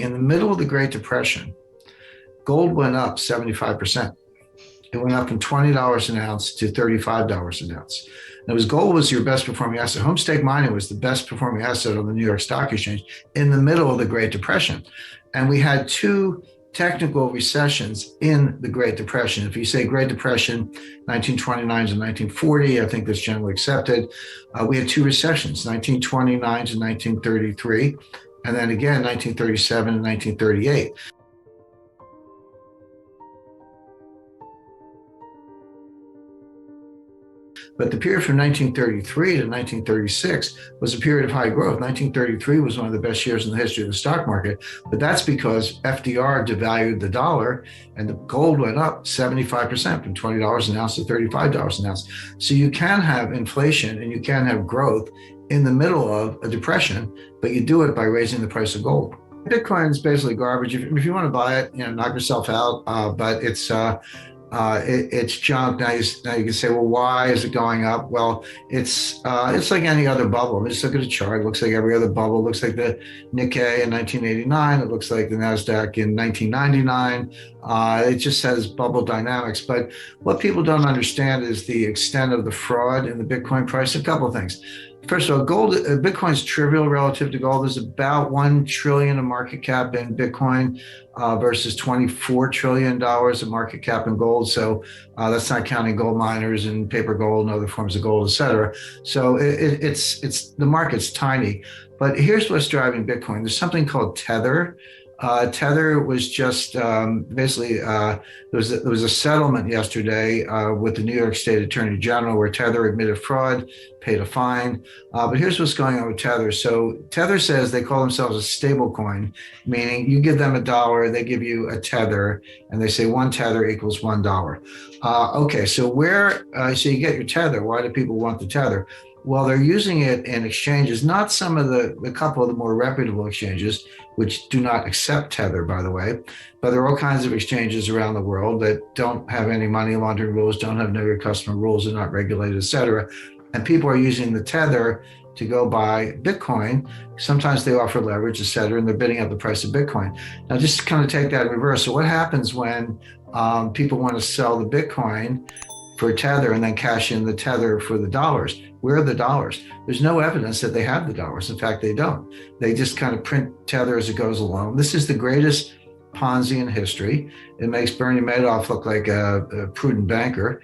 In the middle of the Great Depression, gold went up 75%. It went up from $20 an ounce to $35 an ounce. And gold was your best performing asset. Homestake mining was the best performing asset on the New York Stock Exchange in the middle of the Great Depression. And we had two technical recessions in the Great Depression. If you say Great Depression, 1929 to 1940, I think that's generally accepted. We had two recessions, 1929 to 1933, and then again, 1937 and 1938. But the period from 1933 to 1936 was a period of high growth. 1933 was one of the best years in the history of the stock market, but that's because FDR devalued the dollar and the gold went up 75% from $20 an ounce to $35 an ounce. So you can have inflation and you can have growth in the middle of a depression, but you do it by raising the price of gold. Bitcoin is basically garbage. If you want to buy it, knock yourself out, but it's junk. Now you can say, well, why is it going up? Well, it's like any other bubble. I mean, just look at a chart. It looks like every other bubble. It looks like the Nikkei in 1989. It looks like the NASDAQ in 1999. It just says bubble dynamics. But what people don't understand is the extent of the fraud in the Bitcoin price. A couple of things. First of all, Bitcoin's trivial relative to gold. There's about $1 trillion of market cap in Bitcoin versus $24 trillion of market cap in gold. So that's not counting gold miners and paper gold and other forms of gold, et cetera. So it's the market's tiny. But here's what's driving Bitcoin. There's something called tether. Tether was just basically, there was a settlement yesterday with the New York State Attorney General where Tether admitted fraud, paid a fine. But here's what's going on with Tether. So Tether says they call themselves a stable coin, meaning you give them $1, they give you a tether, and they say one tether equals $1. Okay, so so you get your tether. Why do people want the tether? Well, they're using it in exchanges, not some of the couple of the more reputable exchanges, which do not accept Tether, by the way, but there are all kinds of exchanges around the world that don't have any money laundering rules, don't have know your customer rules, are not regulated, et cetera. And people are using the Tether to go buy Bitcoin. Sometimes they offer leverage, et cetera, and they're bidding up the price of Bitcoin. Now, just to kind of take that in reverse. So what happens when people want to sell the Bitcoin for Tether and then cash in the Tether for the dollars? Where are the dollars? There's no evidence that they have the dollars. In fact, they don't. They just kind of print Tether as it goes along. This is the greatest PONZI in history. It makes Bernie Madoff look like a prudent banker.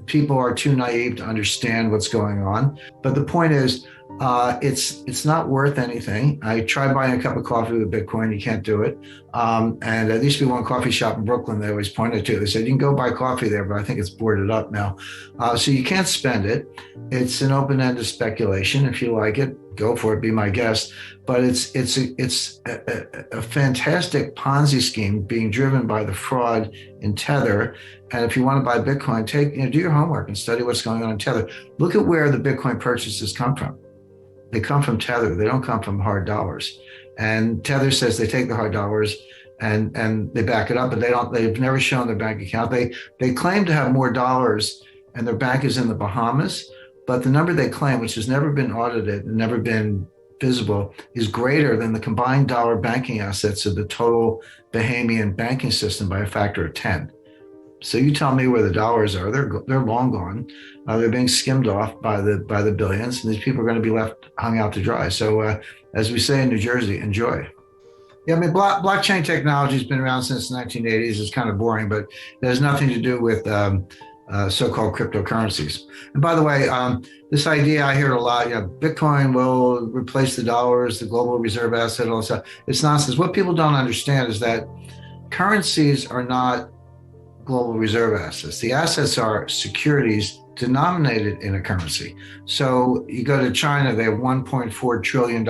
People are too naive to understand what's going on. But the point is, it's not worth anything. I tried buying a cup of coffee with Bitcoin. You can't do it. And there used to be one coffee shop in Brooklyn they always pointed to. They said, you can go buy coffee there, but I think it's boarded up now. So you can't spend it. It's an open-ended speculation. If you like it, go for it, be my guest. But it's a fantastic Ponzi scheme being driven by the fraud in Tether. And if you want to buy Bitcoin, do your homework and study what's going on in Tether. Look at where the Bitcoin purchases come from. They come from Tether. They don't come from hard dollars. And Tether says they take the hard dollars and they back it up, but they've never shown their bank account. They claim to have more dollars and their bank is in the Bahamas, but the number they claim, which has never been audited and never been visible, is greater than the combined dollar banking assets of the total Bahamian banking system by a factor of 10. So you tell me where the dollars are. They're long gone. They're being skimmed off by the billions, and these people are going to be left hung out to dry. So as we say in New Jersey, enjoy. Yeah, I mean, blockchain technology has been around since the 1980s. It's kind of boring, but it has nothing to do with so-called cryptocurrencies. And by the way, this idea, I hear it a lot, Bitcoin will replace the dollars, the global reserve asset, all this stuff. It's nonsense. What people don't understand is that currencies are not global reserve assets. The assets are securities denominated in a currency. So you go to China, they have $1.4 trillion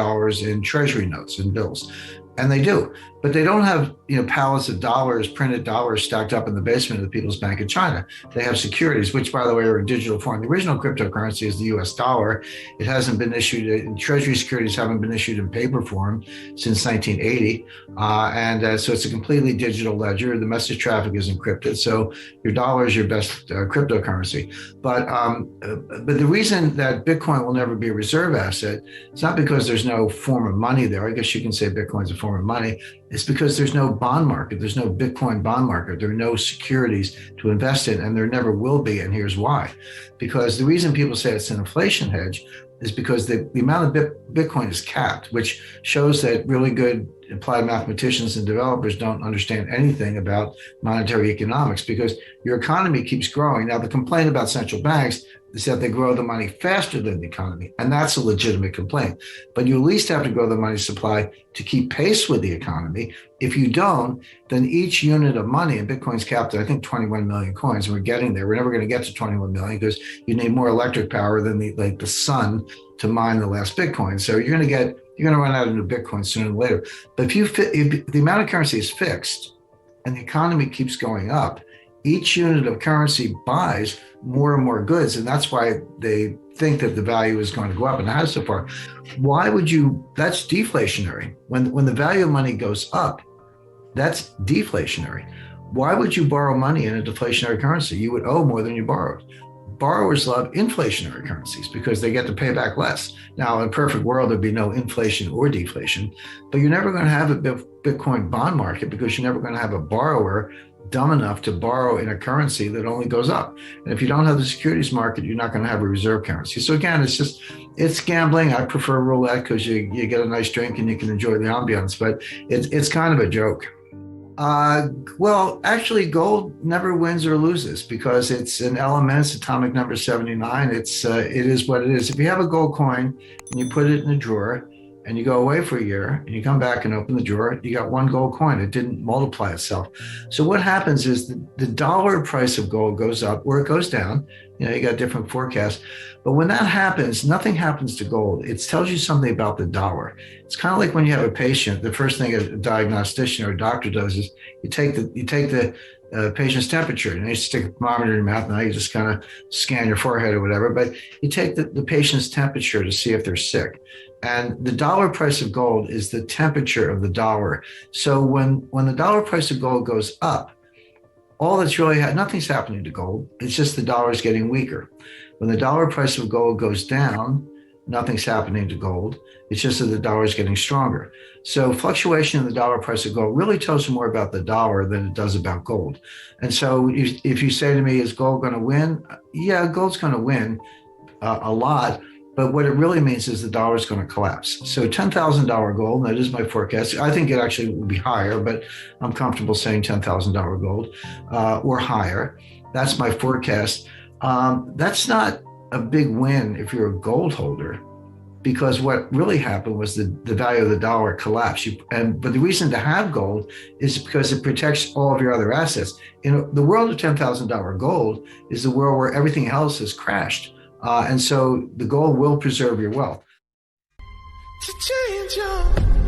in treasury notes and bills. And they do, but they don't have pallets of dollars, printed dollars stacked up in the basement of the People's Bank of China. They have securities, which, by the way, are in digital form. The original cryptocurrency is the US dollar. It hasn't been issued, treasury securities haven't been issued in paper form since 1980. So it's a completely digital ledger. The message traffic is encrypted. So your dollar is your best cryptocurrency. But the reason that Bitcoin will never be a reserve asset, it's not because there's no form of money there. I guess you can say Bitcoin's a form form of money. It's because there's no bond market. There's no Bitcoin bond market. There are no securities to invest in, and there never will be. And here's why. Because the reason people say it's an inflation hedge is because the amount of Bitcoin is capped, which shows that really good applied mathematicians and developers don't understand anything about monetary economics, because your economy keeps growing. Now, the complaint about central banks is that they grow the money faster than the economy, and that's a legitimate complaint. But you at least have to grow the money supply to keep pace with the economy. If you don't, then each unit of money, and Bitcoin's capped at, I think, 21 million coins, and we're getting there. We're never going to get to 21 million because you need more electric power than the sun to mine the last Bitcoin. So you're going to run out of new Bitcoin sooner than later. But if the amount of currency is fixed and the economy keeps going up, each unit of currency buys more and more goods. And that's why they think that the value is going to go up, and it has so far. That's deflationary. When the value of money goes up, that's deflationary. Why would you borrow money in a deflationary currency? You would owe more than you borrowed. Borrowers love inflationary currencies because they get to pay back less. Now, in a perfect world, there'd be no inflation or deflation, but you're never going to have a Bitcoin bond market because you're never going to have a borrower dumb enough to borrow in a currency that only goes up. And if you don't have the securities market, you're not going to have a reserve currency. So again, it's gambling. I prefer roulette because you get a nice drink and you can enjoy the ambiance, but it's kind of a joke. Well, actually, gold never wins or loses because it's an element. It's atomic number 79. It is what it is. If you have a gold coin and you put it in a drawer and you go away for a year and you come back and open the drawer, you got one gold coin. It didn't multiply itself. So what happens is the dollar price of gold goes up or it goes down. You got different forecasts. But when that happens, nothing happens to gold. It tells you something about the dollar. It's kind of like when you have a patient, the first thing a diagnostician or a doctor does is you take the patient's temperature, and you stick a thermometer in your mouth. Now you just kind of scan your forehead or whatever, but you take the patient's temperature to see if they're sick. And the dollar price of gold is the temperature of the dollar. So when the dollar price of gold goes up, nothing's happening to gold. It's just the dollar is getting weaker. When the dollar price of gold goes down, nothing's happening to gold. It's just that the dollar is getting stronger. So fluctuation in the dollar price of gold really tells you more about the dollar than it does about gold. And so if you say to me, is gold going to win? Yeah, gold's going to win a lot. But what it really means is the dollar is going to collapse. So $10,000 gold, that is my forecast. I think it actually will be higher, but I'm comfortable saying $10,000 gold or higher. That's my forecast. That's not a big win if you're a gold holder, because what really happened was the value of the dollar collapsed. But the reason to have gold is because it protects all of your other assets. In the world of $10,000 gold is the world where everything else has crashed. And so the gold will preserve your wealth. To change your